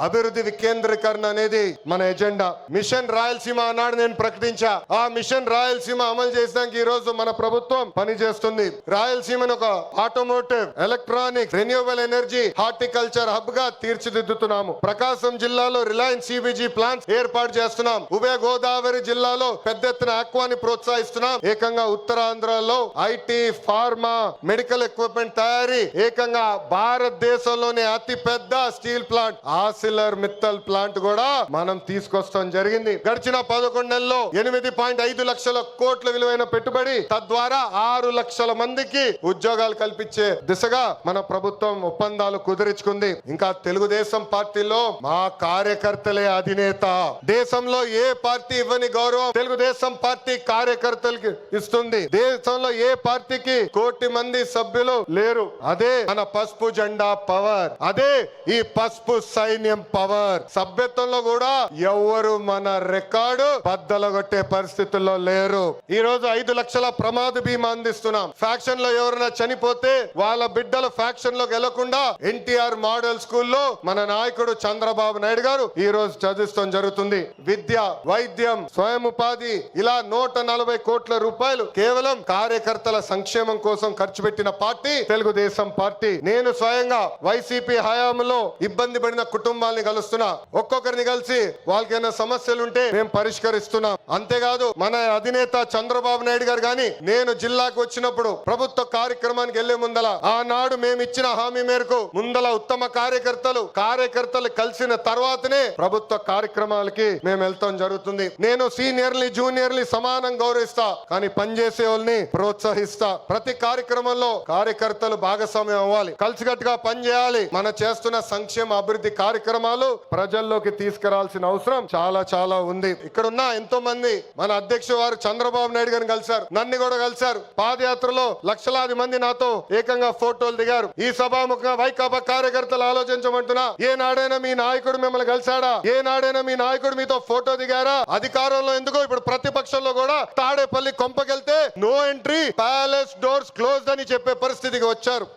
అభివృద్ధి వికేంద్రీకరణ అనేది మన ఎజెండా. మిషన్ రాయలసీమ అన్నాడు నేను ప్రకటించా. ఆ మిషన్ రాయలసీమ అమలు చేసడానికి ఈ రోజు మన ప్రభుత్వం పనిచేస్తుంది. రాయలసీమను ఒక automotive, electronic, renewable energy, horticulture hub గా తీర్చిదిద్దుతున్నాము. ప్రకాశం జిల్లాలో రిలయన్స్ సిబిజీ ప్లాంట్స్ ఏర్పాటు చేస్తున్నాం. ఉభయ గోదావరి జిల్లాలో పెద్ద ఎత్తున ఆక్వాని ప్రోత్సహిస్తున్నాం. ఏకంగా ఉత్తరాంధ్రలో ఐటీ, ఫార్మా, మెడికల్ ఎక్విప్మెంట్ తయారీ, ఏకంగా భారతదేశంలోనే అతి పెద్ద స్టీల్ ప్లాంట్ ఆసిలర్ మిత్తల్ ప్లాంట్ కూడా మనం తీసుకొస్తాం జరిగింది. గడిచిన 11 నెలల్లో 8.5 లక్షల కోట్ల విలువైన పెట్టుబడి, తద్వారా 6 లక్షల మందికి ఉద్యోగాలు కల్పించే దిశగా మన ప్రభుత్వం ఒప్పందాలు కుదుర్చుకుంది. ఇంకా తెలుగుదేశం పార్టీలో మా కార్యకర్తలే అధినేత. దేశంలో ఏ పార్టీ ఇవ్వని గౌరవం తెలుగుదేశం పార్టీ కార్యకర్తలకి ఇస్తుంది. దేశంలో ఏ పార్టీకి 1 కోటి మంది సభ్యులు లేరు. అదే మన పసుపు జెండా పవర్, అదే ఈ పసుపు సైన్యం పవర్. సభ్యత్వంలో కూడా ఎవరు మన రికార్డు బద్దలగొట్టే పరిస్థితుల్లో లేరు. ఈ రోజు 5 లక్షల ప్రమాద బీమా అందిస్తున్నాం. ఫ్యాక్షన్ లో ఎవరైనా చనిపోతే వాళ్ళ బిడ్డలు ఫ్యాక్షన్ లోకి వెళ్లకుండా ఎన్టీఆర్ మోడల్ స్కూల్లో మన నాయకుడు చంద్రబాబు నాయుడు గారు ఈ రోజు చదివిస్తాం జరుగుతుంది. విద్య, వైద్యం, స్వయం ఉపాధి, ఇలా 140 కోట్ల రూపాయలు కేవలం కార్యకర్తల సంక్షేమం కోసం ఖర్చు పెట్టిన పార్టీ తెలుగుదేశం పార్టీ. నేను స్వయంగా వైసీపీ హయాంలో ఇబ్బంది పడిన కుటుంబాలని కలుస్తున్నా. ఒక్కొక్కరిని కలిసి వాళ్ళకైనా సమస్యలు ఉంటే మేము పరిష్కరిస్తున్నాం. అంతేకాదు మన అధినేత చంద్రబాబు నాయుడు గారు గాని నేను జిల్లాకు వచ్చినప్పుడు ప్రభుత్వ కార్యక్రమానికి వెళ్లే ముందల ఆనాడు మేము ఇచ్చిన హామీ మేరకు ముందల ఉత్తమ కార్యకర్తలు కలిసిన తర్వాతనే ప్రభుత్వ కార్యక్రమాలకి మేము వెళ్తాం జరుగుతుంది. నేను సీనియర్ని, జూనియర్ని సమానం గౌరవిస్తా, కానీ పనిచేసే వాళ్ళని ప్రోత్సహిస్తా. ప్రతి కార్యక్రమంలో కార్యకర్తలు భాగస్వామ్యం అవ్వాలి, కలిసికట్టుగా పనిచేయాలి. మన చేస్తున్న సంక్షేమ అభివృద్ధి కార్యక్రమాలు ప్రజల్లోకి తీసుకురావాల్సిన అవసరం చాలా చాలా ఉంది. ఇక్కడున్న ఎంతో మంది మన అధ్యక్షుడు వారు చంద్రబాబు నాయుడు గారిని కలిశారు, నన్ను కూడా కలిశారు. పాదయాత్రలో లక్షలాది మంది నాతో ఏకంగా ఫోటోలు దిగారు. ఈ సభాముఖంగా వైకాపా కార్యకర్తలు ఆలోచించమంటున్నా, ఏనాడైనా మీ నాయకుడు మిమ్మల్ని కలిశాడా? ఏనాడైనా మీ నాయకుడు మీతో ఫోటో దిగారా? అధికారంలో ఎందుకో ఇప్పుడు ప్రతిపక్షంలో కూడా తాడేపల్లి కొంపకెళ్తే no entry, palace doors closed అని చెప్పే పరిస్థితికి వచ్చారు.